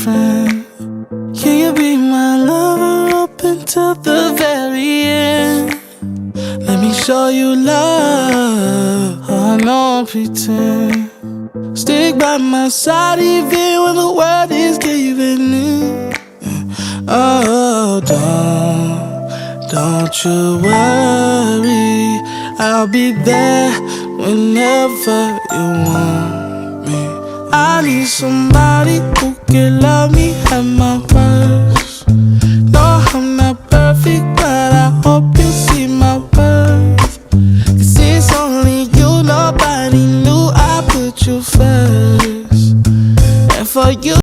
friend? Can you be my lover up until the very end? Let me show you love, I don't pretend. Stick by my side even when the world is giving in. Oh, don't you worry, I'll be there whenever you want me. I need somebody who